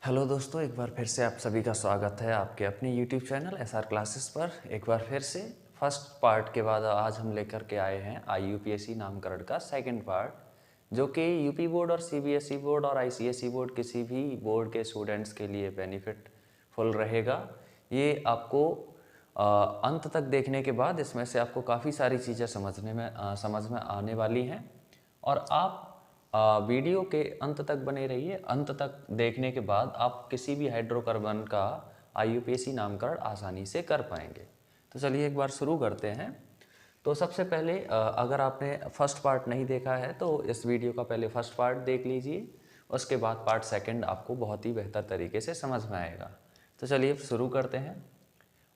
Hello दोस्तों, एक बार फिर से आप सभी का स्वागत है आपके अपने यूट्यूब चैनल एसआर क्लासेस पर। एक बार फिर से फर्स्ट पार्ट के बाद आज हम लेकर के आए हैं आईयूपीएससी नामकरण का सेकंड पार्ट, जो कि यूपी बोर्ड और सीबीएसई बोर्ड और आईसीएसई बोर्ड किसी भी बोर्ड के स्टूडेंट्स के लिए बेनिफिटफुल रहेगा। ये आपको अंत तक देखने के बाद इसमें से आपको काफ़ी सारी चीज़ें समझ में आने वाली हैं और आप वीडियो के अंत तक बने रहिए। अंत तक देखने के बाद आप किसी भी हाइड्रोकार्बन का आईयूपीएसी नामकरण आसानी से कर पाएंगे। तो चलिए एक बार शुरू करते हैं। तो सबसे पहले अगर आपने फर्स्ट पार्ट नहीं देखा है तो इस वीडियो का पहले फर्स्ट पार्ट देख लीजिए, उसके बाद पार्ट सेकंड आपको बहुत ही बेहतर तरीके से समझ में आएगा। तो चलिए शुरू करते हैं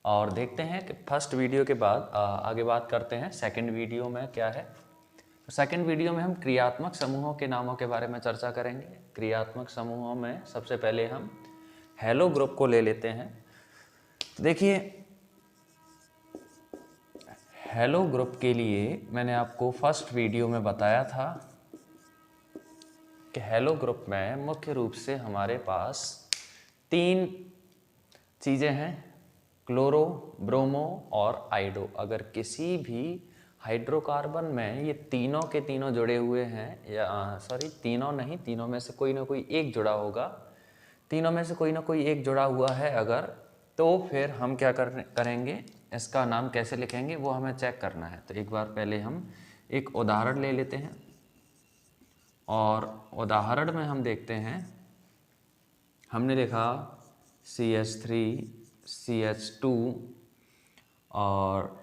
और देखते हैं कि फर्स्ट वीडियो के बाद आगे बात करते हैं सेकंड वीडियो में क्या है। तो सेकंड वीडियो में हम क्रियात्मक समूहों के नामों के बारे में चर्चा करेंगे। क्रियात्मक समूहों में सबसे पहले हम हेलो ग्रुप को ले लेते हैं। तो देखिए, हेलो ग्रुप के लिए मैंने आपको फर्स्ट वीडियो में बताया था कि हेलो ग्रुप में मुख्य रूप से हमारे पास तीन चीज़ें हैं, क्लोरो, ब्रोमो और आइडो। अगर किसी भी हाइड्रोकार्बन में ये तीनों के तीनों जुड़े हुए हैं, या तीनों नहीं, तीनों में से कोई ना कोई एक जुड़ा होगा, तीनों में से कोई ना कोई एक जुड़ा हुआ है अगर, तो फिर हम क्या करेंगे, इसका नाम कैसे लिखेंगे वो हमें चेक करना है। तो एक बार पहले हम एक उदाहरण ले लेते हैं और उदाहरण में हम देखते हैं, हमने देखा CH3, CH2 और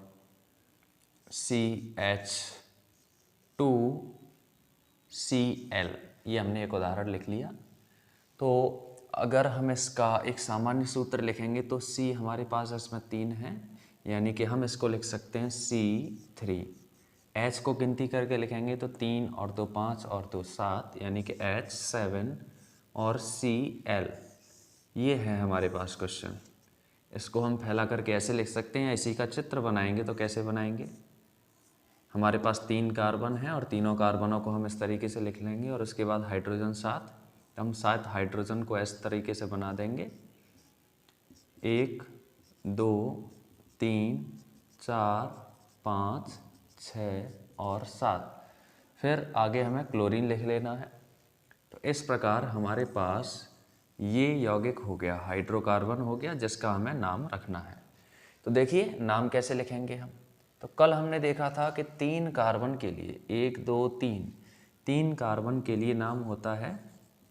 CH2Cl, ये हमने एक उदाहरण लिख लिया। तो अगर हम इसका एक सामान्य सूत्र लिखेंगे तो C हमारे पास इसमें 3 है, यानी कि हम इसको लिख सकते हैं C3। H को गिनती करके लिखेंगे तो 3 और 2 5 और 2 7, यानी कि H7 और Cl। ये है हमारे पास क्वेश्चन। इसको हम फैला करके ऐसे लिख सकते हैं, इसी का चित्र बनाएंगे तो कैसे बनाएंगे, हमारे पास 3 कार्बन हैं और तीनों कार्बनों को हम इस तरीके से लिख लेंगे और उसके बाद हाइड्रोजन 7, हम 7 हाइड्रोजन को इस तरीके से बना देंगे, 1 2 3 4 5 6 और 7। फिर आगे हमें क्लोरीन लिख लेना है। तो इस प्रकार हमारे पास ये यौगिक हो गया, हाइड्रोकार्बन हो गया, जिसका हमें नाम रखना है। तो देखिए नाम कैसे लिखेंगे हम। तो कल हमने देखा था कि 3 कार्बन के लिए, 1 2 3, 3 कार्बन के लिए नाम होता है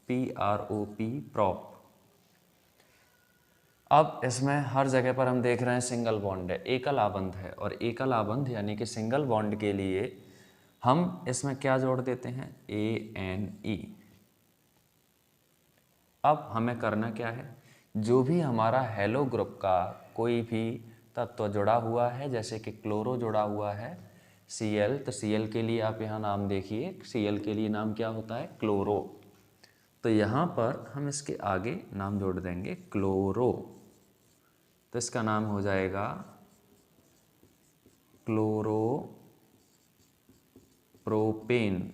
PROP, प्रॉप। अब इसमें हर जगह पर हम देख रहे हैं सिंगल बॉन्ड है, एकल आबंध है, और एकल आबंध यानी कि सिंगल बॉन्ड के लिए हम इसमें क्या जोड़ देते हैं, ANE। अब हमें करना क्या है, जो भी हमारा हेलो ग्रुप का कोई भी तत्व जुड़ा हुआ है, जैसे कि क्लोरो जुड़ा हुआ है Cl, तो Cl के लिए आप यहाँ नाम देखिए, Cl के लिए नाम क्या होता है, क्लोरो। तो यहाँ पर हम इसके आगे नाम जोड़ देंगे क्लोरो, तो इसका नाम हो जाएगा क्लोरो प्रोपेन।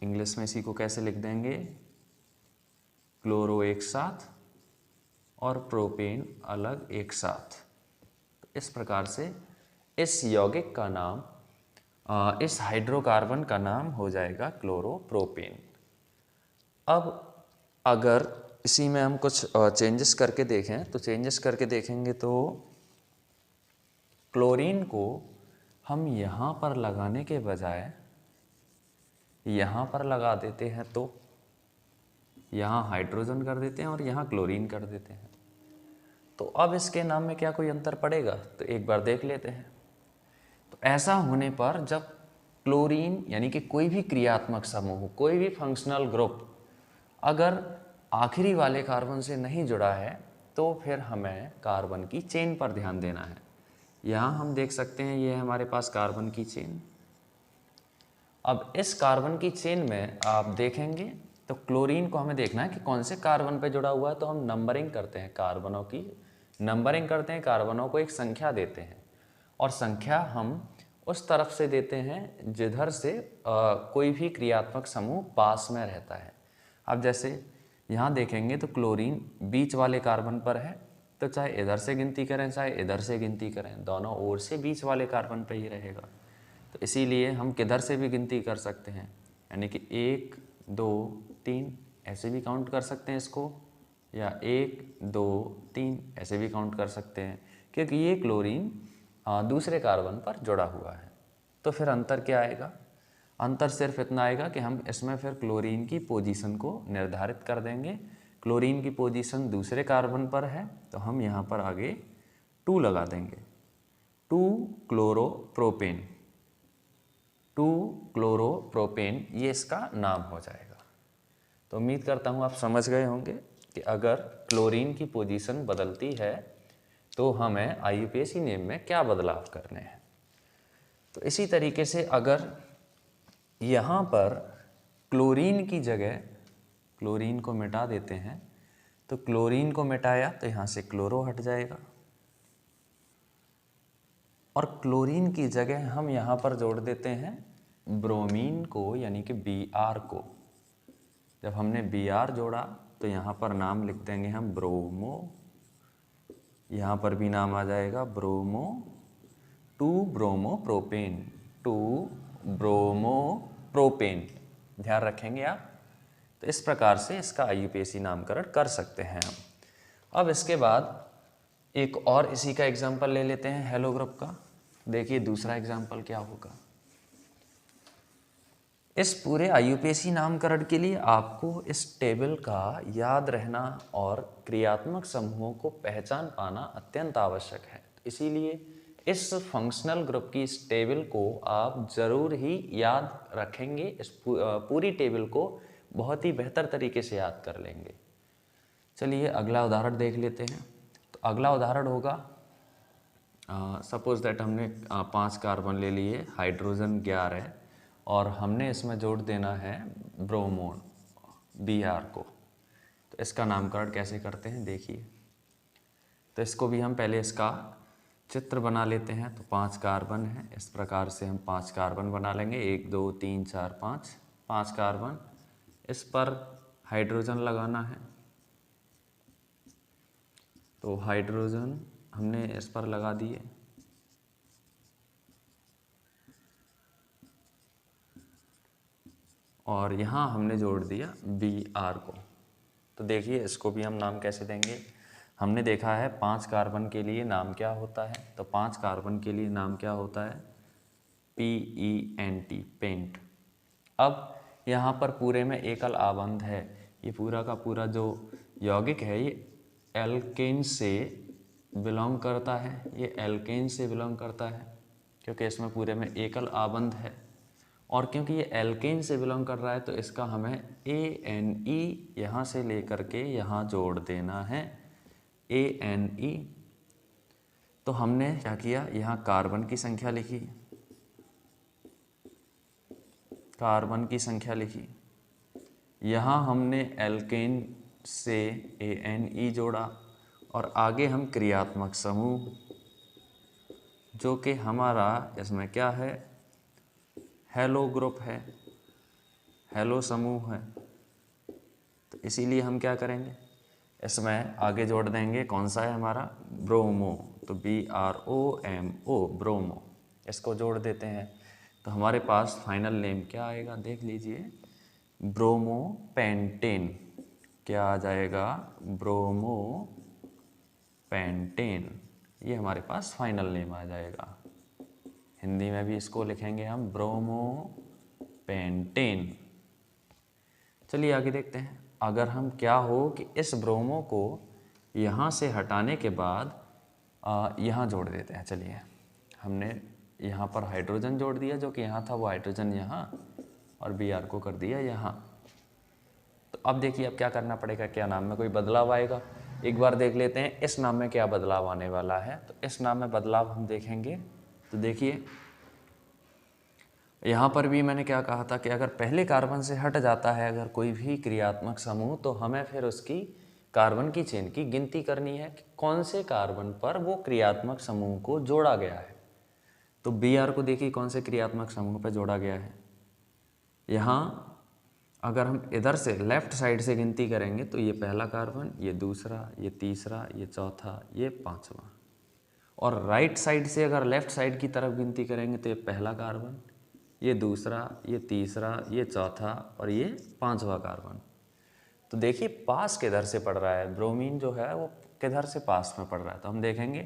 इंग्लिश में इसी को कैसे लिख देंगे, क्लोरो एक साथ और प्रोपेन अलग एक साथ। तो इस प्रकार से इस यौगिक का नाम, इस हाइड्रोकार्बन का नाम हो जाएगा क्लोरोप्रोपेन। अब अगर इसी में हम कुछ चेंजेस करके देखें, तो चेंजेस करके देखेंगे तो क्लोरीन को हम यहाँ पर लगाने के बजाय यहाँ पर लगा देते हैं, तो यहाँ हाइड्रोजन कर देते हैं और यहाँ क्लोरीन कर देते हैं। तो अब इसके नाम में क्या कोई अंतर पड़ेगा, तो एक बार देख लेते हैं। तो ऐसा होने पर जब क्लोरीन यानी कि कोई भी क्रियात्मक समूह, कोई भी फंक्शनल ग्रुप अगर आखिरी वाले कार्बन से नहीं जुड़ा है, तो फिर हमें कार्बन की चेन पर ध्यान देना है। यहाँ हम देख सकते हैं, ये हमारे पास कार्बन की चेन। अब इस कार्बन की चेन में आप देखेंगे तो क्लोरीन को हमें देखना है कि कौन से कार्बन पे जुड़ा हुआ है, तो हम नंबरिंग करते हैं, कार्बनों की नंबरिंग करते हैं, कार्बनों को एक संख्या देते हैं और संख्या हम उस तरफ से देते हैं जिधर से कोई भी क्रियात्मक समूह पास में रहता है। अब जैसे यहाँ देखेंगे तो क्लोरीन बीच वाले कार्बन पर है, तो चाहे इधर से गिनती करें चाहे इधर से गिनती करें, दोनों ओर से बीच वाले कार्बन पे ही रहेगा। तो इसीलिए हम किधर से भी गिनती कर सकते हैं, यानी कि 1 2 3 ऐसे भी काउंट कर सकते हैं इसको, या 1 2 3 ऐसे भी काउंट कर सकते हैं, क्योंकि ये क्लोरीन दूसरे कार्बन पर जुड़ा हुआ है। तो फिर अंतर क्या आएगा? अंतर सिर्फ इतना आएगा कि हम इसमें फिर क्लोरीन की पोजीशन को निर्धारित कर देंगे। क्लोरीन की पोजीशन दूसरे कार्बन पर है, तो हम यहाँ पर आगे 2 लगा देंगे, 2 क्लोरोप्रोपेन, 2 क्लोरोप्रोपेन, ये इसका नाम हो जाएगा। तो उम्मीद करता हूँ आप समझ गए होंगे कि अगर क्लोरीन की पोजीशन बदलती है तो हमें IUPAC नेम में क्या बदलाव करने हैं। तो इसी तरीके से अगर यहाँ पर क्लोरीन की जगह क्लोरीन को मिटा देते हैं, तो क्लोरीन को मिटाया तो यहाँ से क्लोरो हट जाएगा, और क्लोरीन की जगह हम यहाँ पर जोड़ देते हैं ब्रोमीन को, यानी कि Br को। जब हमने Br जोड़ा तो यहाँ पर नाम लिख देंगे हम ब्रोमो, यहाँ पर भी नाम आ जाएगा ब्रोमो, 2 ब्रोमोप्रोपेन, 2 ब्रोमोप्रोपेन, ध्यान रखेंगे आप। तो इस प्रकार से इसका IUPAC नामकरण कर सकते हैं हम। अब इसके बाद एक और इसी का एग्जाम्पल ले लेते हैं हेलो ग्रुप का। देखिए दूसरा एग्जाम्पल क्या होगा। इस पूरे IUPAC नामकरण के लिए आपको इस टेबल का याद रहना और क्रियात्मक समूहों को पहचान पाना अत्यंत आवश्यक है। इसीलिए इस फंक्शनल ग्रुप की इस टेबल को आप ज़रूर ही याद रखेंगे, इस पूरी टेबल को बहुत ही बेहतर तरीके से याद कर लेंगे। चलिए अगला उदाहरण देख लेते हैं। तो अगला उदाहरण होगा, सपोज दैट हमने 5 कार्बन ले लिए, हाइड्रोजन 11 है, और हमने इसमें जोड़ देना है ब्रोमोन Br को। तो इसका नामकरण कैसे करते हैं देखिए। तो इसको भी हम पहले इसका चित्र बना लेते हैं। तो 5 कार्बन है, इस प्रकार से हम 5 कार्बन बना लेंगे, 1 2 3 4 5 कार्बन। इस पर हाइड्रोजन लगाना है, तो हाइड्रोजन हमने इस पर लगा दिए, और यहाँ हमने जोड़ दिया Br को। तो देखिए इसको भी हम नाम कैसे देंगे। हमने देखा है 5 कार्बन के लिए नाम क्या होता है, तो 5 कार्बन के लिए नाम क्या होता है, PENT, पेंट। अब यहाँ पर पूरे में एकल आबंध है, ये पूरा का पूरा जो यौगिक है ये एल्केन से बिलोंग करता है, ये एल्केन से बिलोंग करता है क्योंकि इसमें पूरे में एकल आबंध है, और क्योंकि ये एल्केन से बिलोंग कर रहा है तो इसका हमें ANE यहाँ से लेकर के यहाँ जोड़ देना है, ANE। तो हमने क्या किया, यहाँ कार्बन की संख्या लिखी, कार्बन की संख्या लिखी, यहाँ हमने एल्केन से ANE जोड़ा, और आगे हम क्रियात्मक समूह, जो कि हमारा इसमें क्या है, हेलो ग्रुप है, हेलो समूह है। तो इसीलिए हम क्या करेंगे, इसमें आगे जोड़ देंगे, कौन सा है हमारा, ब्रोमो, तो BROMO, ब्रोमो, इसको जोड़ देते हैं। तो हमारे पास फाइनल नेम क्या आएगा देख लीजिए, ब्रोमोपेंटेन। क्या आ जाएगा, ब्रोमोपेंटेन, ये हमारे पास फाइनल नेम आ जाएगा। हिंदी में भी इसको लिखेंगे हम ब्रोमोपेंटेन। चलिए आगे देखते हैं। अगर हम क्या हो कि इस ब्रोमो को यहाँ से हटाने के बाद यहाँ जोड़ देते हैं। चलिए हमने यहाँ पर हाइड्रोजन जोड़ दिया, जो कि यहाँ था वो हाइड्रोजन यहाँ, और Br को कर दिया यहाँ। तो अब देखिए अब क्या करना पड़ेगा, क्या नाम में कोई बदलाव आएगा। एक बार देख लेते हैं इस नाम में क्या बदलाव आने वाला है। तो इस नाम में बदलाव हम देखेंगे, तो देखिए यहाँ पर भी मैंने क्या कहा था कि अगर पहले कार्बन से हट जाता है अगर कोई भी क्रियात्मक समूह, तो हमें फिर उसकी कार्बन की चेन की गिनती करनी है कि कौन से कार्बन पर वो क्रियात्मक समूह को जोड़ा गया है। तो Br को देखिए कौन से क्रियात्मक समूह पर जोड़ा गया है, यहाँ अगर हम इधर से लेफ़्ट साइड से गिनती करेंगे तो ये पहला कार्बन, ये दूसरा, ये तीसरा, ये चौथा, ये पांचवा। और राइट साइड से अगर लेफ़्ट साइड की तरफ गिनती करेंगे तो ये पहला कार्बन, ये दूसरा, ये तीसरा, ये चौथा और ये पांचवा कार्बन। तो देखिए पास किधर से पड़ रहा है, ब्रोमीन जो है वो किधर से पास में पड़ रहा है। तो हम देखेंगे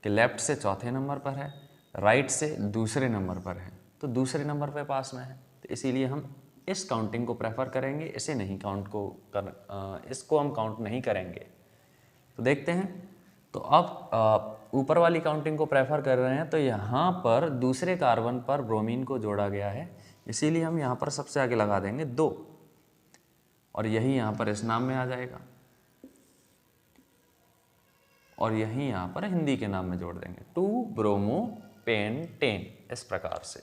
कि लेफ़्ट से चौथे नंबर पर है, राइट से दूसरे नंबर पर है, तो दूसरे नंबर पर पास में है। तो इसीलिए हम इस काउंटिंग को प्रेफर करेंगे, इसे नहीं इसको हम काउंट नहीं करेंगे। तो देखते हैं। तो अब ऊपर वाली काउंटिंग को प्रेफर कर रहे हैं, तो यहाँ पर दूसरे कार्बन पर ब्रोमीन को जोड़ा गया है, इसीलिए हम यहाँ पर सबसे आगे लगा देंगे 2 और यही यहाँ पर इस नाम में आ जाएगा और यही यहाँ पर हिंदी के नाम में जोड़ देंगे 2-ब्रोमोपेंटेन, इस प्रकार से।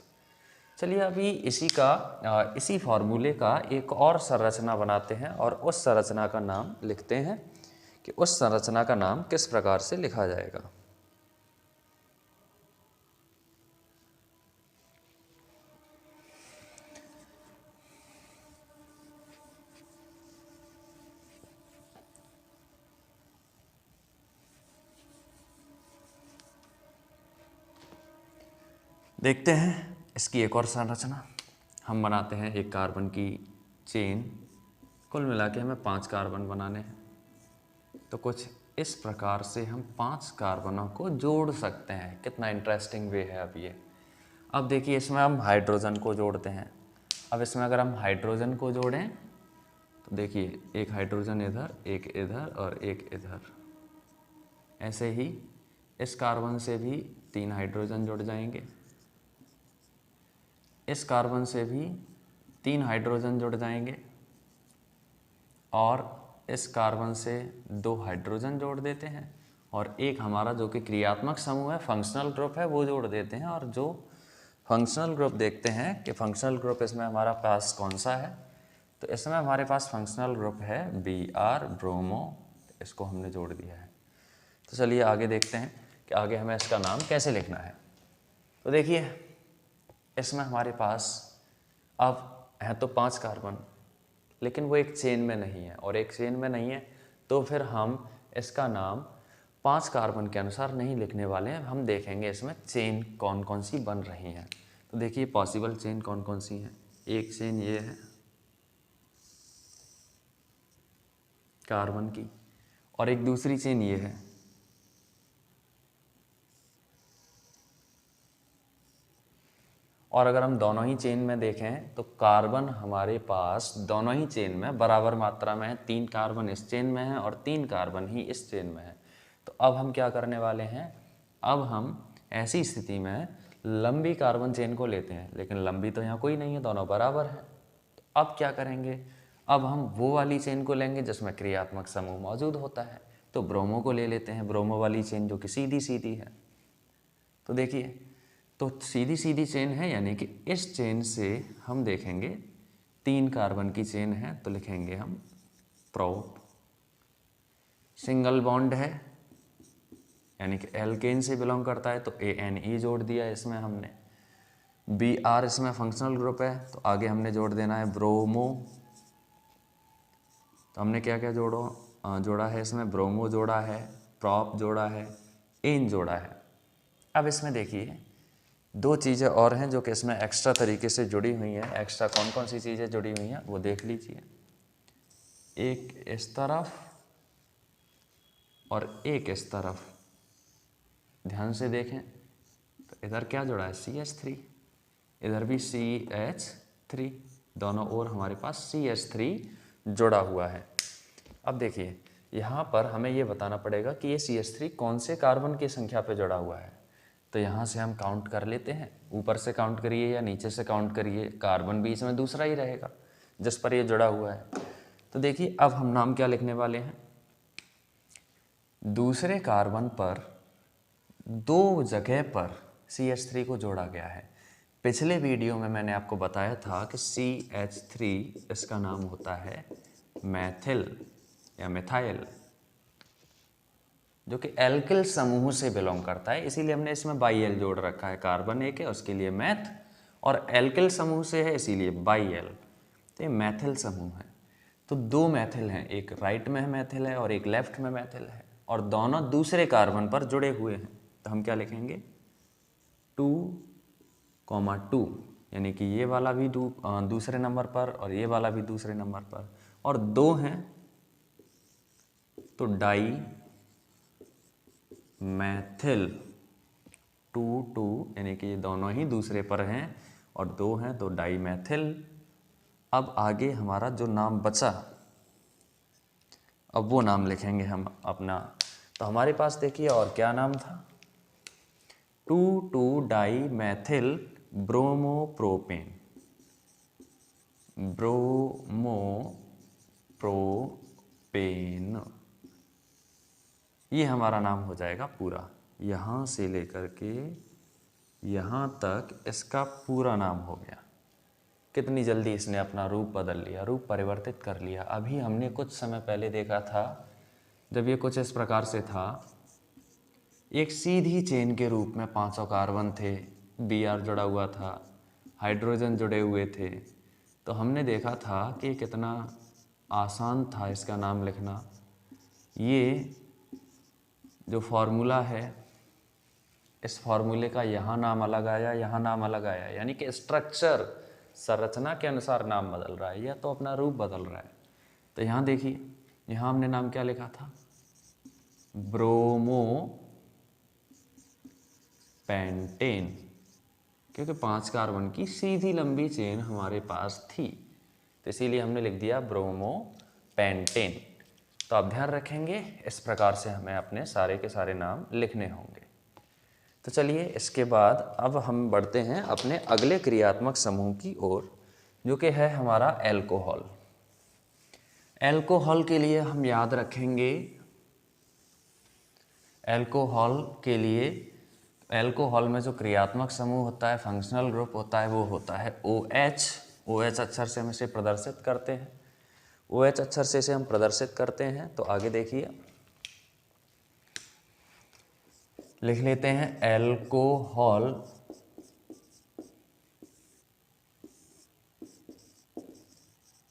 चलिए अभी इसी फॉर्मूले का एक और संरचना बनाते हैं और उस संरचना का नाम लिखते हैं कि उस संरचना का नाम किस प्रकार से लिखा जाएगा। देखते हैं इसकी एक और संरचना। हम बनाते हैं एक कार्बन की चेन, कुल मिला के हमें 5 कार्बन बनाने हैं। तो कुछ इस प्रकार से हम 5 कार्बनों को जोड़ सकते हैं। कितना इंटरेस्टिंग वे है अब ये। अब देखिए इसमें हम हाइड्रोजन को जोड़ते हैं। अब इसमें अगर हम हाइड्रोजन को जोड़ें तो देखिए एक हाइड्रोजन इधर, एक इधर और एक इधर। ऐसे ही इस कार्बन से भी 3 हाइड्रोजन जुड़ जाएंगे, इस कार्बन से भी 3 हाइड्रोजन जुड़ जाएंगे और इस कार्बन से 2 हाइड्रोजन जोड़ देते हैं और एक हमारा जो कि क्रियात्मक समूह है, फंक्शनल ग्रुप है, वो जोड़ देते हैं। और जो फंक्शनल ग्रुप देखते हैं कि फंक्शनल ग्रुप इसमें हमारा पास कौन सा है, तो इसमें हमारे पास फंक्शनल ग्रुप है Br, ब्रोमो, इसको हमने जोड़ दिया है। तो चलिए आगे देखते हैं कि आगे हमें इसका नाम कैसे लिखना है। तो देखिए इसमें हमारे पास अब है तो 5 कार्बन, लेकिन वो एक चेन में नहीं है और एक चेन में नहीं है तो फिर हम इसका नाम 5 कार्बन के अनुसार नहीं लिखने वाले हैं। हम देखेंगे इसमें चेन कौन कौन सी बन रही हैं। तो देखिए पॉसिबल चेन कौन कौन सी हैं। एक चेन ये है कार्बन की और एक दूसरी चेन ये है। और अगर हम दोनों ही चेन में देखें तो कार्बन हमारे पास दोनों ही चेन में बराबर मात्रा में है। 3 कार्बन इस चेन में है और 3 कार्बन ही इस चेन में है। तो अब हम क्या करने वाले हैं, अब हम ऐसी स्थिति में लंबी कार्बन चेन को लेते हैं, लेकिन लंबी तो यहाँ कोई नहीं है, दोनों बराबर है। तो अब क्या करेंगे, अब हम वो वाली चेन को लेंगे जिसमें क्रियात्मक समूह मौजूद होता है। तो ब्रोमो को ले लेते हैं, ब्रोमो वाली चेन जो कि सीधी सीधी है। तो देखिए तो सीधी सीधी चेन है, यानी कि इस चेन से हम देखेंगे 3 कार्बन की चेन है तो लिखेंगे हम प्रोप। सिंगल बॉन्ड है यानी कि एल्केन से बिलोंग करता है तो ANE जोड़ दिया इसमें हमने। Br इसमें फंक्शनल ग्रुप है तो आगे हमने जोड़ देना है ब्रोमो। तो हमने क्या क्या जोड़ा है इसमें, ब्रोमो जोड़ा है, प्रोप जोड़ा है, एन जोड़ा है। अब इसमें देखिए 2 चीज़ें और हैं जो कि इसमें एक्स्ट्रा तरीके से जुड़ी हुई हैं। एक्स्ट्रा कौन कौन सी चीज़ें जुड़ी हुई हैं वो देख लीजिए। एक इस तरफ और एक इस तरफ, ध्यान से देखें तो इधर क्या जुड़ा है CH3, इधर भी CH3, दोनों ओर हमारे पास CH3 जुड़ा हुआ है। अब देखिए यहाँ पर हमें ये बताना पड़ेगा कि ये CH3 कौन से कार्बन की संख्या पे जुड़ा हुआ है। तो यहाँ से हम काउंट कर लेते हैं, ऊपर से काउंट करिए या नीचे से काउंट करिए, कार्बन भी इसमें दूसरा ही रहेगा जिस पर ये जुड़ा हुआ है। तो देखिए अब हम नाम क्या लिखने वाले हैं, दूसरे कार्बन पर 2 जगह पर CH3 को जोड़ा गया है। पिछले वीडियो में मैंने आपको बताया था कि CH3 इसका नाम होता है मैथिल या मिथाइल, जो कि एल्किल समूह से बिलोंग करता है, इसीलिए हमने इसमें बाई-एल जोड़ रखा है। कार्बन एक है उसके लिए मैथ और एल्किल समूह से है इसीलिए बाई-एल। तो तो ये मैथिल समूह है। तो दो मैथिल हैं, एक राइट में मैथिल है और एक लेफ्ट में मैथिल है, और दोनों दूसरे कार्बन पर जुड़े हुए हैं। तो हम क्या लिखेंगे 2,2, यानी कि ये वाला भी दूसरे नंबर पर और ये वाला भी दूसरे नंबर पर, और दो हैं तो डाई मैथिल 2,2, यानी कि ये दोनों ही दूसरे पर हैं, और दो हैं तो डाई मैथिल। अब आगे हमारा जो नाम बचा, अब वो नाम लिखेंगे हम अपना। तो हमारे पास देखिए और क्या नाम था, 2,2 डाई मैथिल ब्रोमोप्रोपेन, ब्रोमोप्रोपेन, ये हमारा नाम हो जाएगा पूरा। यहाँ से लेकर के यहाँ तक इसका पूरा नाम हो गया। कितनी जल्दी इसने अपना रूप बदल लिया, रूप परिवर्तित कर लिया। अभी हमने कुछ समय पहले देखा था, जब ये कुछ इस प्रकार से था, एक सीधी चेन के रूप में 500 कार्बन थे, Br जुड़ा हुआ था, हाइड्रोजन जुड़े हुए थे। तो हमने देखा था कि कितना आसान था इसका नाम लिखना। ये जो फॉर्मूला है, इस फॉर्मूले का यहाँ नाम अलग आया, यहाँ नाम अलग आया, यानी कि स्ट्रक्चर, संरचना के अनुसार नाम बदल रहा है, या तो अपना रूप बदल रहा है। तो यहाँ देखिए, यहाँ हमने नाम क्या लिखा था, ब्रोमो पेंटेन, क्योंकि 5 कार्बन की सीधी लंबी चेन हमारे पास थी, तो इसीलिए हमने लिख दिया ब्रोमो पेंटेन। तो आप ध्यान रखेंगे, इस प्रकार से हमें अपने सारे के सारे नाम लिखने होंगे। तो चलिए इसके बाद अब हम बढ़ते हैं अपने अगले क्रियात्मक समूह की ओर, जो कि है हमारा एल्कोहल। एल्कोहल के लिए हम याद रखेंगे, एल्कोहल के लिए, एल्कोहल में जो क्रियात्मक समूह होता है, फंक्शनल ग्रुप होता है, वो होता है OH। OH अक्षर से हम इसे प्रदर्शित करते हैं, OH अक्षर से इसे हम प्रदर्शित करते हैं। तो आगे देखिए, लिख लेते हैं एल्कोहल,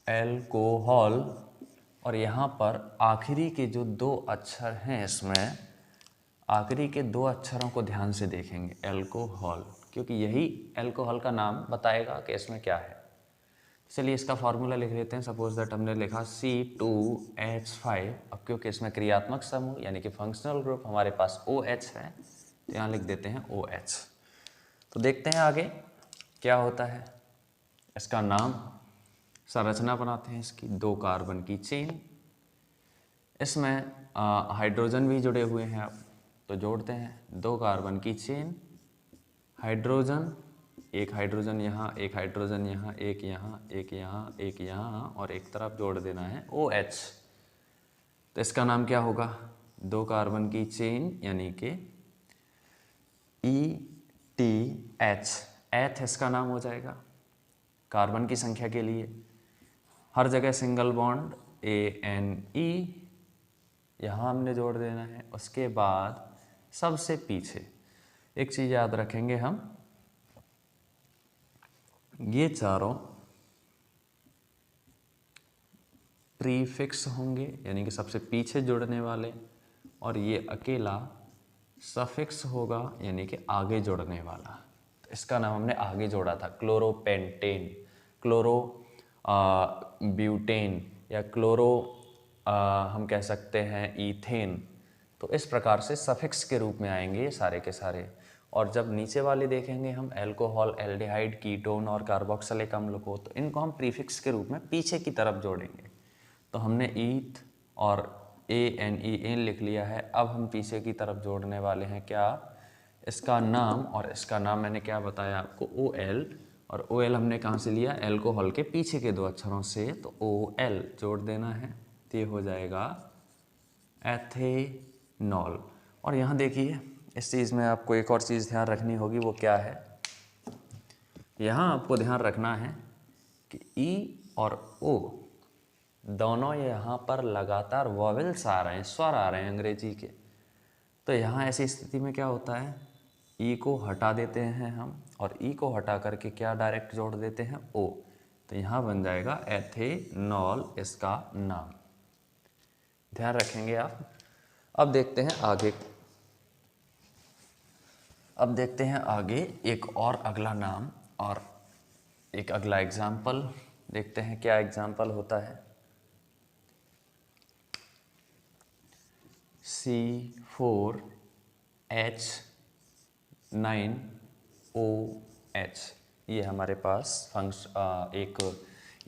एल्कोहल, और यहाँ पर आखिरी के जो 2 अक्षर हैं, इसमें आखिरी के 2 अक्षरों को ध्यान से देखेंगे, एल्कोहल, क्योंकि यही एल्कोहल का नाम बताएगा कि इसमें क्या है। चलिए इसका फॉर्मूला लिख लेते हैं। सपोज दैट हमने लिखा C2H5। अब क्योंकि इसमें क्रियात्मक समूह यानी कि फंक्शनल ग्रुप हमारे पास OH है, तो यहाँ लिख देते हैं OH। तो देखते हैं आगे क्या होता है। इसका नाम, संरचना बनाते हैं इसकी, 2 कार्बन की चेन, इसमें हाइड्रोजन भी जुड़े हुए हैं। अब तो जोड़ते हैं, 2 कार्बन की चेन, हाइड्रोजन, एक हाइड्रोजन यहाँ, एक हाइड्रोजन यहाँ, एक यहाँ, एक यहाँ, एक यहाँ, और एक तरफ जोड़ देना है OH। तो इसका नाम क्या होगा, 2 कार्बन की चेन, यानी कि ETH। एथ इसका नाम हो जाएगा। कार्बन की संख्या के लिए हर जगह सिंगल बॉन्ड ANE, यहाँ हमने जोड़ देना है। उसके बाद सबसे पीछे एक चीज़ याद रखेंगे हम, ये चारों प्रीफिक्स होंगे, यानी कि सबसे पीछे जुड़ने वाले, और ये अकेला सफिक्स होगा, यानी कि आगे जुड़ने वाला। तो इसका नाम हमने आगे जोड़ा था, क्लोरोपेंटेन, क्लोरो ब्यूटेन, या क्लोरो हम कह सकते हैं ईथेन। तो इस प्रकार से सफिक्स के रूप में आएंगे ये सारे के सारे। और जब नीचे वाले देखेंगे हम, एल्कोहल, एल्डिहाइड, कीटोन और कार्बोक्सिलिक अम्ल को, तो इनको हम प्रीफिक्स के रूप में पीछे की तरफ जोड़ेंगे। तो हमने ईथ और ANEN लिख लिया है। अब हम पीछे की तरफ जोड़ने वाले हैं क्या, इसका नाम, और इसका नाम मैंने क्या बताया आपको, OL। और OL हमने कहाँ से लिया, एल्कोहल के पीछे के 2 अक्षरों से, तो OL जोड़ देना है, तो ये हो जाएगा एथेनॉल। और यहाँ देखिए, इस चीज़ में आपको एक और चीज़ ध्यान रखनी होगी, वो क्या है, यहाँ आपको ध्यान रखना है कि E और O दोनों यहाँ पर लगातार वॉवेल्स आ रहे हैं, स्वर आ रहे हैं अंग्रेजी के। तो यहाँ ऐसी स्थिति में क्या होता है, E को हटा देते हैं हम, और E को हटा करके क्या डायरेक्ट जोड़ देते हैं O। तो यहाँ बन जाएगा एथेनॉल इसका नाम। ध्यान रखेंगे आप। अब देखते हैं आगे एक और अगला नाम और एक अगला एग्जाम्पल देखते हैं क्या एग्जाम्पल होता है। C4H9OH, ये हमारे पास एक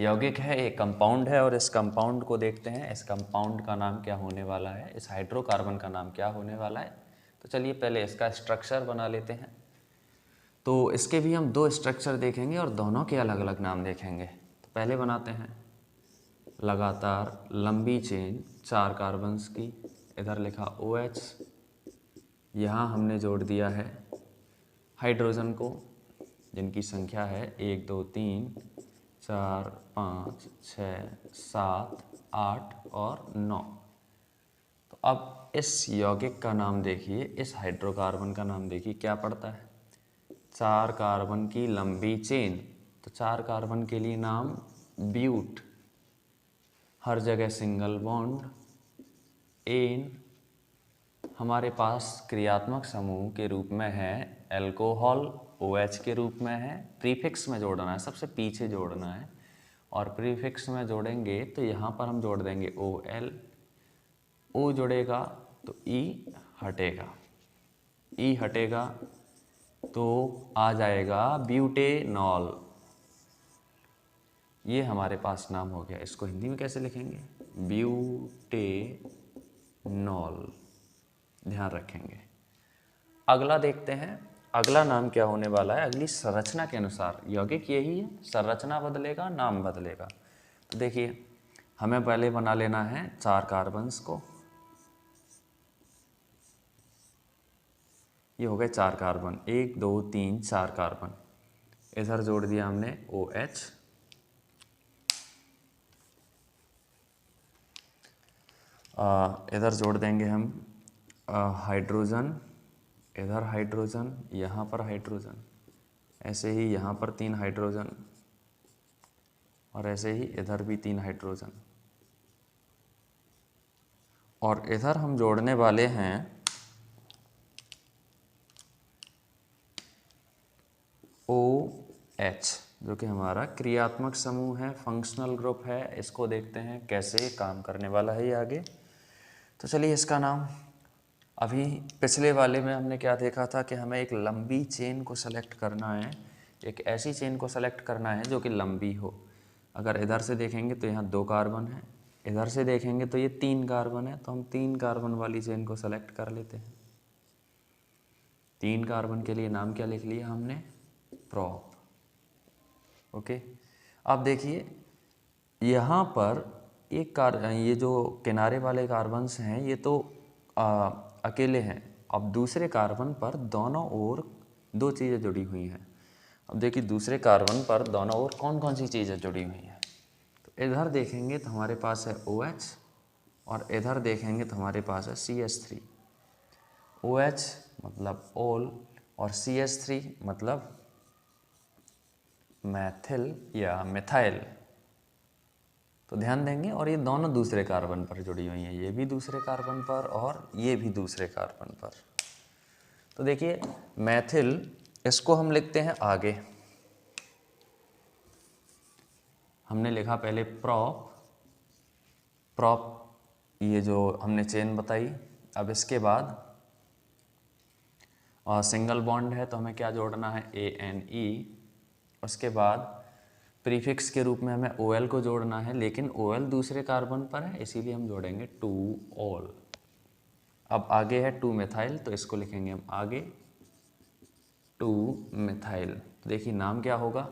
यौगिक है, एक कंपाउंड है और इस कंपाउंड को देखते हैं इस कंपाउंड का नाम क्या होने वाला है, इस हाइड्रोकार्बन का नाम क्या होने वाला है। तो चलिए पहले इसका स्ट्रक्चर बना लेते हैं। तो इसके भी हम दो स्ट्रक्चर देखेंगे और दोनों के अलग अलग नाम देखेंगे। तो पहले बनाते हैं लगातार लंबी चेन 4 कार्बन्स की, इधर लिखा OH, यहाँ हमने जोड़ दिया है हाइड्रोजन को जिनकी संख्या है 1 2 3 4 5 6 7 8 और 9। तो अब इस यौगिक का नाम देखिए, इस हाइड्रोकार्बन का नाम देखिए क्या पड़ता है, 4 कार्बन की लंबी चेन। तो 4 कार्बन के लिए नाम ब्यूट, हर जगह सिंगल बॉन्ड, एन। हमारे पास क्रियात्मक समूह के रूप में है एल्कोहल, OH के रूप में है। प्रीफिक्स में जोड़ना है, सबसे पीछे जोड़ना है और प्रीफिक्स में जोड़ेंगे तो यहाँ पर हम जोड़ देंगे OL, O जुड़ेगा तो E हटेगा तो आ जाएगा ब्यूटेनॉल। ये हमारे पास नाम हो गया। इसको हिंदी में कैसे लिखेंगे, ब्यूटेनॉल। ध्यान रखेंगे। अगला देखते हैं, अगला नाम क्या होने वाला है। अगली संरचना के अनुसार यौगिक यही है, संरचना बदलेगा नाम बदलेगा। तो देखिए हमें पहले बना लेना है 4 कार्बन्स को। ये हो गए 4 कार्बन, 1 2 3 4 कार्बन। इधर जोड़ दिया हमने OH, इधर जोड़ देंगे हम हाइड्रोजन, इधर हाइड्रोजन, यहाँ पर हाइड्रोजन, ऐसे ही यहाँ पर 3 हाइड्रोजन और ऐसे ही इधर भी 3 हाइड्रोजन। और इधर हम जोड़ने वाले हैं OH, जो कि हमारा क्रियात्मक समूह है, फंक्शनल ग्रुप है। इसको देखते हैं कैसे काम करने वाला है ये आगे। तो चलिए इसका नाम, अभी पिछले वाले में हमने क्या देखा था कि हमें एक लंबी चेन को सेलेक्ट करना है, एक ऐसी चेन को सेलेक्ट करना है जो कि लंबी हो। अगर इधर से देखेंगे तो यहाँ 2 कार्बन है, इधर से देखेंगे तो ये 3 कार्बन है, तो हम 3 कार्बन वाली चेन को सेलेक्ट कर लेते हैं। 3 कार्बन के लिए नाम क्या लिख लिया हमने, प्रॉप। ओके, अब देखिए यहाँ पर ये जो किनारे वाले कार्बन्स हैं ये तो अकेले हैं। अब दूसरे कार्बन पर दोनों ओर 2 चीज़ें जुड़ी हुई हैं। अब देखिए दूसरे कार्बन पर दोनों ओर कौन कौन सी चीज़ें जुड़ी हुई हैं। तो इधर देखेंगे तो हमारे पास है OH और इधर देखेंगे तो हमारे पास है CH3। OH मतलब ओल और CH3 मतलब मैथिल या मिथाइल। तो ध्यान देंगे, और ये दोनों दूसरे कार्बन पर जुड़ी हुई हैं, ये भी दूसरे कार्बन पर और ये भी दूसरे कार्बन पर। तो देखिए मैथिल, इसको हम लिखते हैं आगे। हमने लिखा पहले प्रॉप, ये जो हमने चेन बताई। अब इसके बाद सिंगल बॉन्ड है तो हमें क्या जोड़ना है, ANE। उसके बाद प्रीफिक्स के रूप में हमें OL को जोड़ना है, लेकिन OL दूसरे कार्बन पर है इसीलिए हम जोड़ेंगे 2OL। अब आगे है 2 मिथाइल, तो इसको लिखेंगे हम आगे 2 मिथाइल। तो देखिए नाम क्या होगा,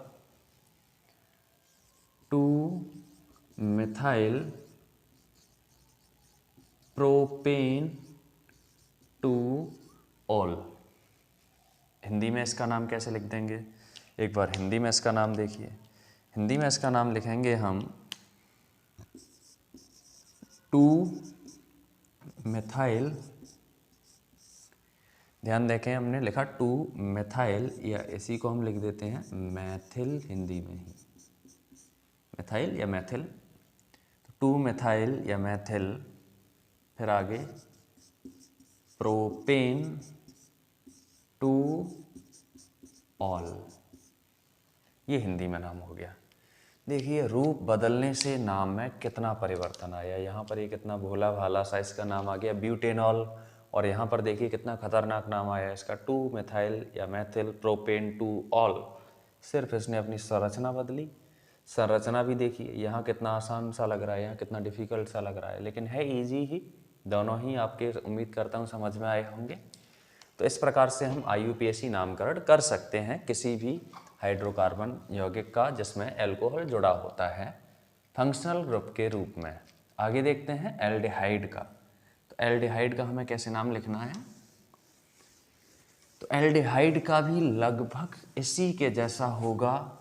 2 मिथाइल प्रोपेन 2OL। हिंदी में इसका नाम कैसे लिख देंगे, एक बार हिंदी में इसका नाम देखिए। हिंदी में इसका नाम लिखेंगे हम 2 मिथाइल, ध्यान देखें हमने लिखा 2 मिथाइल, या इसी को हम लिख देते हैं मैथिल हिंदी में ही। मिथाइल या मैथिल, तो 2 मिथाइल या मैथिल, फिर आगे प्रोपेन 2 ऑल, ये हिंदी में नाम हो गया। देखिए रूप बदलने से नाम में कितना परिवर्तन आया। यहाँ पर ये कितना भोला भाला सा इसका नाम आ गया ब्यूटेनॉल, और यहाँ पर देखिए कितना खतरनाक नाम आया इसका 2 मिथाइल या मैथिल प्रोपेन 2 ऑल। सिर्फ इसने अपनी संरचना बदली। संरचना भी देखिए यहाँ कितना आसान सा लग रहा है, यहाँ कितना डिफिकल्ट सा लग रहा है, लेकिन है इजी ही। दोनों ही आपके उम्मीद करता हूँ समझ में आए होंगे। तो इस प्रकार से हम IUPAC नामकरण कर सकते हैं किसी भी हाइड्रोकार्बन यौगिक का जिसमें अल्कोहल जुड़ा होता है फंक्शनल ग्रुप के रूप में। आगे देखते हैं एल्डिहाइड का। तो एल्डिहाइड का हमें कैसे नाम लिखना है, तो एल्डिहाइड का भी लगभग इसी के जैसा होगा,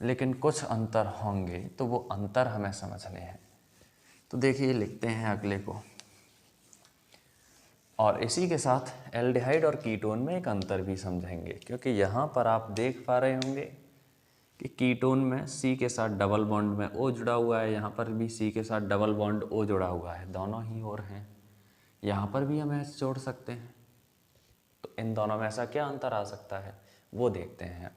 लेकिन कुछ अंतर होंगे, तो वो अंतर हमें समझने हैं। तो देखिए लिखते हैं अगले को, और इसी के साथ एल्डिहाइड और कीटोन में एक अंतर भी समझेंगे, क्योंकि यहाँ पर आप देख पा रहे होंगे कि कीटोन में C के साथ डबल बॉन्ड में O जुड़ा हुआ है, यहाँ पर भी C के साथ डबल बॉन्ड O जुड़ा हुआ है, दोनों ही ओर हैं। यहाँ पर भी हम H जोड़ सकते हैं, तो इन दोनों में ऐसा क्या अंतर आ सकता है वो देखते हैं।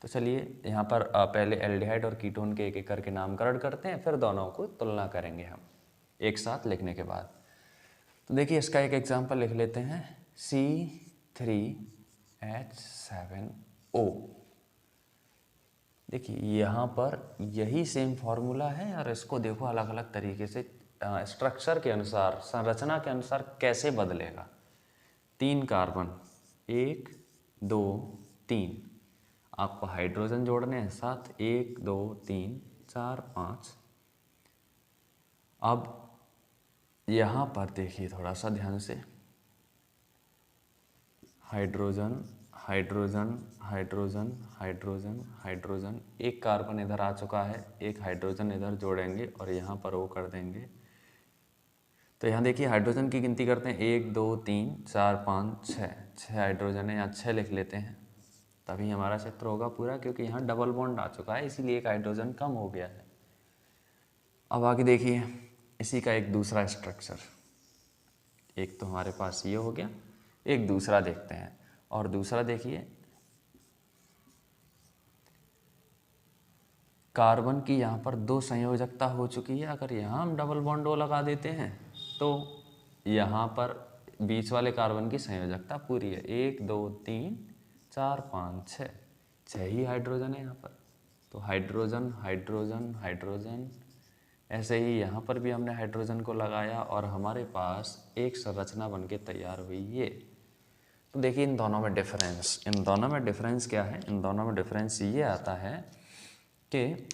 तो चलिए यहाँ पर पहले एल्डिहाइड और कीटोन के एक एक करके नामकरण करते हैं, फिर दोनों को तुलना करेंगे हम एक साथ लिखने के बाद। तो देखिए इसका एक एग्जाम्पल लिख लेते हैं, C3H7O। देखिए यहाँ पर यही सेम फॉर्मूला है, और इसको देखो अलग अलग तरीके से स्ट्रक्चर के अनुसार, संरचना के अनुसार कैसे बदलेगा। 3 कार्बन 1 2 3, आपको हाइड्रोजन जोड़ने हैं साथ 1 2 3 4 5। अब यहाँ पर देखिए थोड़ा सा ध्यान से, hydrogen hydrogen hydrogen hydrogen hydrogen, एक कार्बन इधर आ चुका है, एक हाइड्रोजन इधर जोड़ेंगे और यहाँ पर वो कर देंगे। तो यहाँ देखिए हाइड्रोजन की गिनती करते हैं 1 2 3 4 5 6 हाइड्रोजन है, यहाँ 6 लिख लेते हैं, तभी हमारा क्षेत्र होगा पूरा, क्योंकि यहाँ डबल बॉन्ड आ चुका है, इसीलिए एक हाइड्रोजन कम हो गया है। अब आगे देखिए इसी का एक दूसरा स्ट्रक्चर, एक तो हमारे पास ये हो गया, एक दूसरा देखते हैं। और दूसरा देखिए कार्बन की यहाँ पर 2 संयोजकता हो चुकी है। अगर यहाँ हम डबल बॉन्ड O लगा देते हैं तो यहाँ पर बीच वाले कार्बन की संयोजकता पूरी है, 1 2 3 4 5 6, 6 ही हाइड्रोजन है यहाँ पर। तो हाइड्रोजन हाइड्रोजन हाइड्रोजन, ऐसे ही यहाँ पर भी हमने हाइड्रोजन को लगाया और हमारे पास एक संरचना बनके तैयार हुई ये। तो देखिए इन दोनों में डिफरेंस क्या है, इन दोनों में डिफरेंस ये आता है कि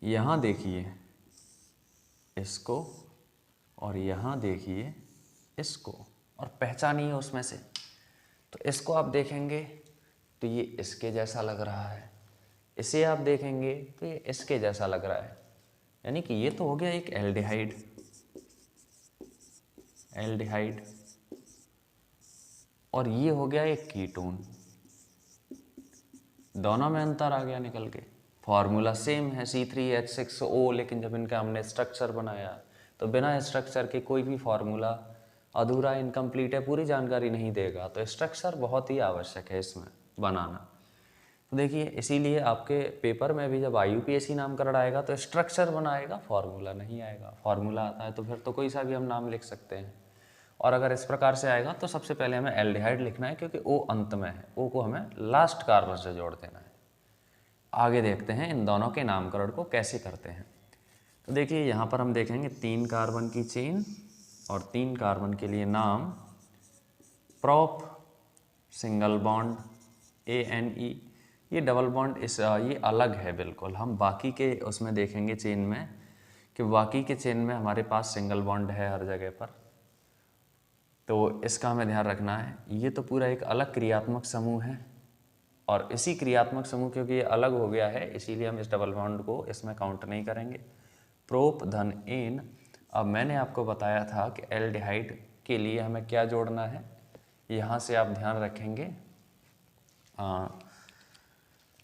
यहाँ देखिए इसको और यहाँ देखिए इसको, और पहचानिए उसमें से। तो इसको आप देखेंगे तो ये इसके जैसा लग रहा है, इसे आप देखेंगे तो ये इसके जैसा लग रहा है, यानी कि ये तो हो गया एक एल्डिहाइड, और ये हो गया एक कीटोन। दोनों में अंतर आ गया निकल के। फॉर्मूला सेम है C3H6O, लेकिन जब इनका हमने स्ट्रक्चर बनाया तो बिना स्ट्रक्चर के कोई भी फॉर्मूला अधूरा, इनकम्प्लीट है, पूरी जानकारी नहीं देगा। तो स्ट्रक्चर बहुत ही आवश्यक है इसमें बनाना। तो देखिए इसीलिए आपके पेपर में भी जब IUPAC नामकरण आएगा तो स्ट्रक्चर बनाएगा, फॉर्मूला नहीं आएगा। फॉर्मूला आता है तो फिर तो कोई सा भी हम नाम लिख सकते हैं, और अगर इस प्रकार से आएगा तो सबसे पहले हमें एल्डिहाइड लिखना है, क्योंकि O अंत में है, O को हमें लास्ट कार्बन से जोड़ देना है। आगे देखते हैं इन दोनों के नामकरण को कैसे करते हैं। तो देखिए यहाँ पर हम देखेंगे 3 कार्बन की चेन, और 3 कार्बन के लिए नाम प्रोप सिंगल बॉन्ड ANE। ये डबल बॉन्ड ये अलग है बिल्कुल। हम बाकी के उसमें देखेंगे चेन में कि बाकी के चेन में हमारे पास सिंगल बॉन्ड है हर जगह पर, तो इसका हमें ध्यान रखना है। ये तो पूरा एक अलग क्रियात्मक समूह है, और इसी क्रियात्मक समूह क्योंकि ये अलग हो गया है इसीलिए हम इस डबल बॉन्ड को इसमें काउंट नहीं करेंगे। प्रोप धन एन। अब मैंने आपको बताया था कि एल्डिहाइड के लिए हमें क्या जोड़ना है, यहाँ से आप ध्यान रखेंगे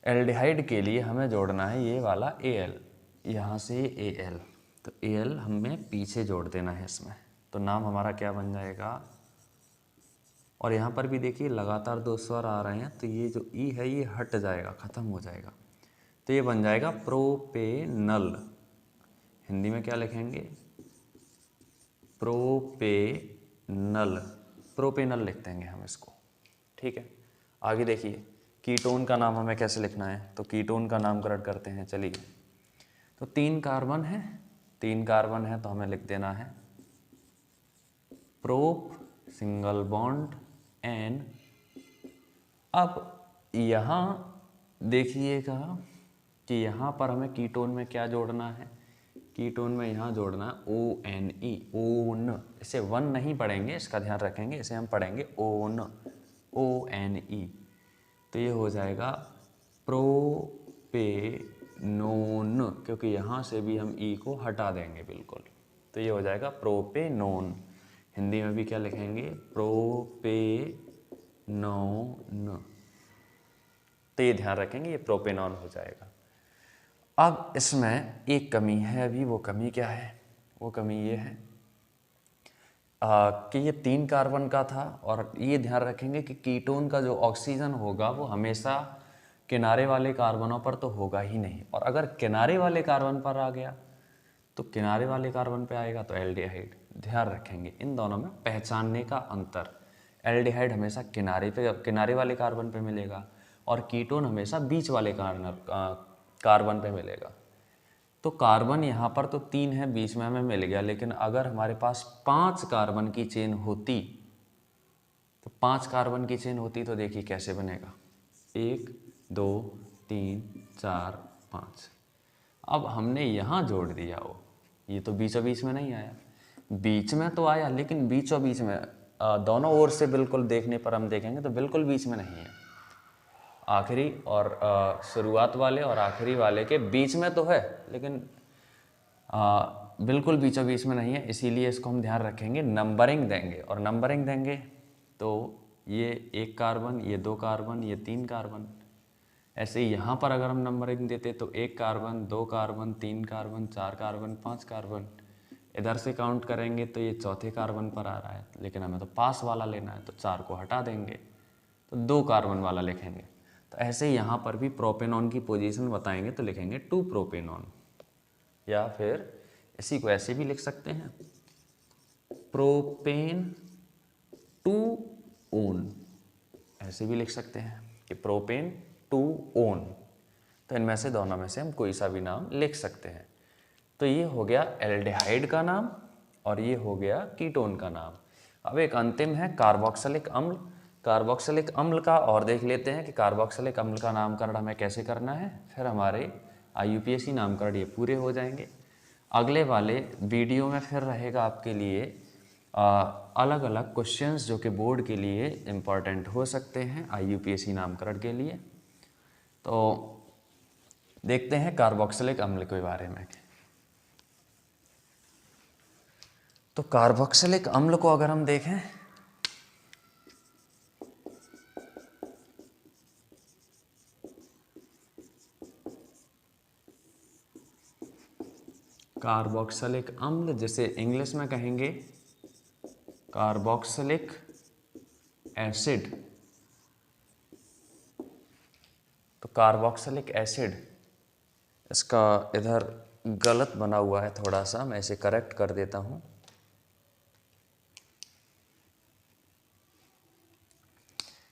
एल्डिहाइड के लिए हमें जोड़ना है ये वाला Al, यहाँ से Al, तो Al हमें पीछे जोड़ देना है इसमें, तो नाम हमारा क्या बन जाएगा। और यहाँ पर भी देखिए लगातार 2 स्वर आ रहे हैं, तो ये जो ई है ये हट जाएगा, ख़त्म हो जाएगा, तो ये बन जाएगा प्रोपेनल। हिंदी में क्या लिखेंगे, प्रोपेनल, प्रोपेनल लिख देंगे हम इसको, ठीक है। आगे देखिए कीटोन का नाम हमें कैसे लिखना है, तो कीटोन का नामकरण करते हैं, चलिए। तो 3 कार्बन है, 3 कार्बन है तो हमें लिख देना है प्रोप सिंगल बॉन्ड एन। अब यहाँ देखिएगा कि यहाँ पर हमें कीटोन में क्या जोड़ना है, कीटोन में यहाँ जोड़ना ONE, ओन, इसे 1 नहीं पढ़ेंगे, इसका ध्यान रखेंगे, इसे हम पढ़ेंगे ओन, ONE, तो ये हो जाएगा प्रोपेनोन, क्योंकि यहाँ से भी हम ई को हटा देंगे बिल्कुल, तो ये हो जाएगा प्रोपेनोन। हिंदी में भी क्या लिखेंगे, प्रोपेनोन, तो ये ध्यान रखेंगे, ये प्रोपेनॉन हो जाएगा। अब इसमें एक कमी है अभी, वो कमी क्या है, वो कमी ये है कि ये 3 कार्बन का था, और ये ध्यान रखेंगे कि कीटोन का जो ऑक्सीजन होगा वो हमेशा किनारे वाले कार्बनों पर तो होगा ही नहीं, और अगर किनारे वाले कार्बन पर आ गया तो किनारे वाले कार्बन पे आएगा तो एल्डिहाइड। ध्यान रखेंगे इन दोनों में पहचानने का अंतर, एल्डिहाइड हमेशा किनारे वाले कार्बन पे मिलेगा और कीटोन हमेशा बीच वाले कार्बन पे मिलेगा। तो कार्बन यहाँ पर तो 3 है, बीच में हमें मिल गया, लेकिन अगर हमारे पास 5 कार्बन की चेन होती, तो 5 कार्बन की चेन होती तो देखिए कैसे बनेगा, 1 2 3 4 5। अब हमने यहाँ जोड़ दिया वो, ये तो बीचों बीच में नहीं आया, बीच में तो आया लेकिन बीचों बीच में दोनों ओर से बिल्कुल देखने पर हम देखेंगे तो बिल्कुल बीच में नहीं है, आखिरी और शुरुआत वाले और आखिरी वाले के बीच में तो है, लेकिन बिल्कुल बीचों बीच में नहीं है, इसीलिए इसको हम ध्यान रखेंगे, नंबरिंग देंगे, और नंबरिंग देंगे तो ये 1 कार्बन, ये 2 कार्बन, ये 3 कार्बन। ऐसे ही यहाँ पर अगर हम नंबरिंग देते तो 1 carbon, 2 carbon, 3 carbon, 4 carbon, 5 carbon, इधर से काउंट करेंगे तो ये चौथे कार्बन पर आ रहा है, लेकिन हमें तो पास वाला लेना है, तो 4 को हटा देंगे तो 2 कार्बन वाला लिखेंगे। तो ऐसे ही यहाँ पर भी प्रोपेनॉन की पोजीशन बताएंगे तो लिखेंगे 2 प्रोपेनॉन, या फिर इसी को ऐसे भी लिख सकते हैं प्रोपेन 2 ओन, ऐसे भी लिख सकते हैं कि प्रोपेन 2 ओन। तो इनमें से दोनों में से हम कोई सा भी नाम लिख सकते हैं। तो ये हो गया एल्डिहाइड का नाम और ये हो गया कीटोन का नाम। अब एक अंतिम है कार्बोक्सिलिक अम्ल। कार्बोक्सिलिक अम्ल का और देख लेते हैं कि कार्बोक्सिलिक अम्ल का नामकरण हमें कैसे करना है, फिर हमारे IUPAC नामकरण ये पूरे हो जाएंगे। अगले वाले वीडियो में फिर रहेगा आपके लिए अलग अलग क्वेश्चंस जो कि बोर्ड के लिए इम्पॉर्टेंट हो सकते हैं IUPAC नामकरण के लिए। तो देखते हैं कार्बोक्सिलिक अम्ल के बारे में। तो कार्बोक्सिलिक अम्ल को अगर हम देखें कार्बोक्सिलिक अम्ल जिसे इंग्लिश में कहेंगे कार्बोक्सिलिक एसिड। तो कार्बोक्सिलिक एसिड, इसका इधर गलत बना हुआ है थोड़ा सा, मैं इसे करेक्ट कर देता हूँ।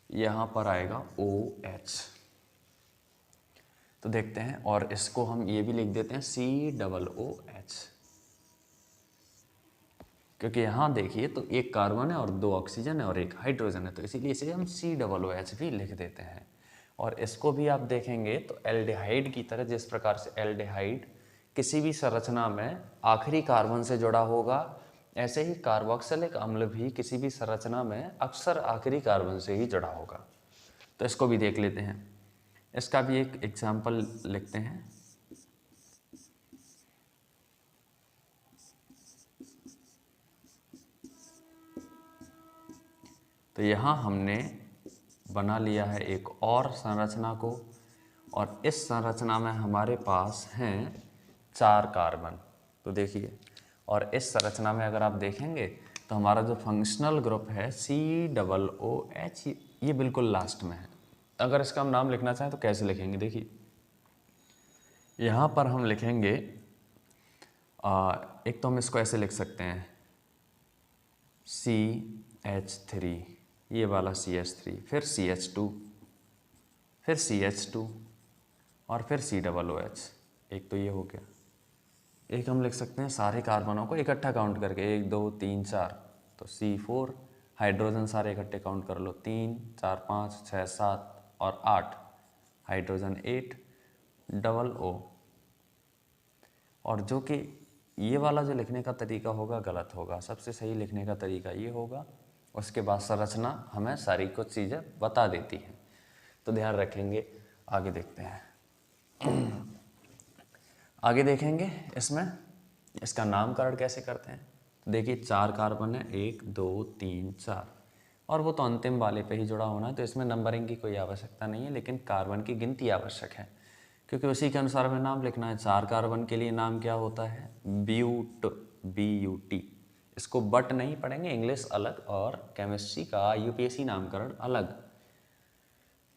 यहाँ पर आएगा OH, तो देखते हैं, और इसको हम ये भी लिख देते हैं COOH, क्योंकि यहाँ देखिए तो 1 कार्बन है और 2 ऑक्सीजन है और 1 हाइड्रोजन है, तो इसीलिए इसे हम COOH भी लिख देते हैं। और इसको भी आप देखेंगे तो एल्डिहाइड की तरह, जिस प्रकार से एल्डिहाइड किसी भी संरचना में आखिरी कार्बन से जुड़ा होगा, ऐसे ही कार्बोक्सिलिक अम्ल भी किसी भी संरचना में अक्सर आखिरी कार्बन से ही जुड़ा होगा। तो इसको भी देख लेते हैं, इसका भी एक एग्जाम्पल लिखते हैं। तो यहाँ हमने बना लिया है एक और संरचना को, और इस संरचना में हमारे पास हैं 4 कार्बन। तो देखिए, और इस संरचना में अगर आप देखेंगे तो हमारा जो फंक्शनल ग्रुप है COOH, ये बिल्कुल लास्ट में है। अगर इसका हम नाम लिखना चाहें तो कैसे लिखेंगे, देखिए यहाँ पर हम लिखेंगे एक तो हम इसको ऐसे लिख सकते हैं CH3, ये वाला CH3, फिर CH2, फिर CH2 और फिर COOH। एक तो ये हो गया। एक हम लिख सकते हैं सारे कार्बनों को इकट्ठा काउंट करके, 1 2 3 4, तो C4। हाइड्रोजन सारे इकट्ठे काउंट कर लो, 3 4 5 6 7 और 8, हाइड्रोजन 8 OO। और जो कि ये वाला जो लिखने का तरीका होगा गलत होगा, सबसे सही लिखने का तरीका ये होगा। उसके बाद संरचना हमें सारी कुछ चीज़ें बता देती हैं, तो ध्यान रखेंगे। आगे देखते हैं, आगे देखेंगे इसमें इसका नामकरण कैसे करते हैं। तो देखिए 4 कार्बन है, 1 2 3 4, और वो तो अंतिम वाले पे ही जुड़ा होना है, तो इसमें नंबरिंग की कोई आवश्यकता नहीं है, लेकिन कार्बन की गिनती आवश्यक है क्योंकि उसी के अनुसार हमें नाम लिखना है। 4 कार्बन के लिए नाम क्या होता है, ब्यूट, BUT। इसको बट नहीं पढ़ेंगे, इंग्लिश अलग और केमिस्ट्री का UPSC नामकरण अलग,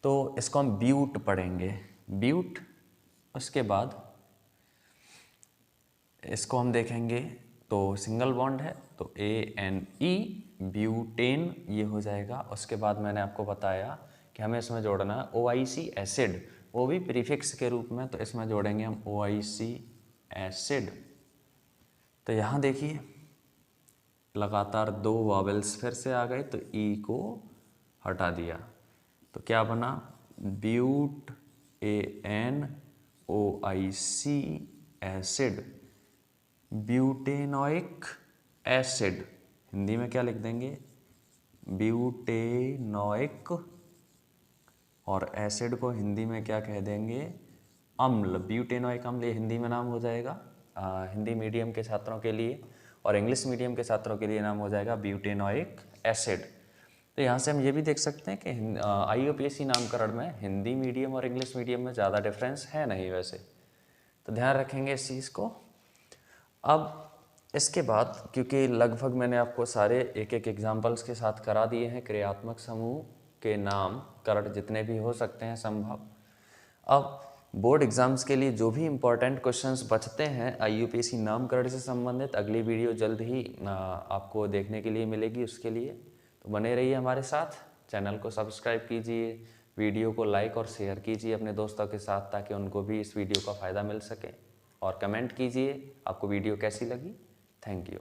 तो इसको हम ब्यूट पढ़ेंगे, ब्यूट। उसके बाद इसको हम देखेंगे तो सिंगल बॉन्ड है तो ANE, ब्यूटेन, ये हो जाएगा। उसके बाद मैंने आपको बताया कि हमें इसमें जोड़ना है OIC एसिड, वो भी प्रीफिक्स के रूप में, तो इसमें जोड़ेंगे हम OIC एसिड। तो यहाँ देखिए लगातार 2 वॉवेल्स फिर से आ गए, तो E को हटा दिया, तो क्या बना, butanoic ANOIC acid, butanoic acid. Hindi में क्या लिख देंगे, ब्यूटेनोइक, और एसिड को हिंदी में क्या कह देंगे, अम्ल, ब्यूटेनोइक अम्ल, ये हिंदी में नाम हो जाएगा हिंदी मीडियम के छात्रों के लिए, और इंग्लिश मीडियम के छात्रों के लिए नाम हो जाएगा ब्यूटेनोइक एसिड। तो यहाँ से हम ये भी देख सकते हैं कि IUPAC नामकरण में हिंदी मीडियम और इंग्लिश मीडियम में ज़्यादा डिफरेंस है नहीं वैसे, तो ध्यान रखेंगे इस चीज़ को। अब इसके बाद, क्योंकि लगभग मैंने आपको सारे एक एक एग्जाम्पल्स के साथ करा दिए हैं क्रियात्मक समूह के नामकरण जितने भी हो सकते हैं संभव, अब बोर्ड एग्जाम्स के लिए जो भी इम्पोर्टेंट क्वेश्चंस बचते हैं IUPAC नामकरण से संबंधित, अगली वीडियो जल्द ही आपको देखने के लिए मिलेगी। उसके लिए तो बने रहिए हमारे साथ, चैनल को सब्सक्राइब कीजिए, वीडियो को लाइक और शेयर कीजिए अपने दोस्तों के साथ ताकि उनको भी इस वीडियो का फ़ायदा मिल सके, और कमेंट कीजिए आपको वीडियो कैसी लगी। Thank you.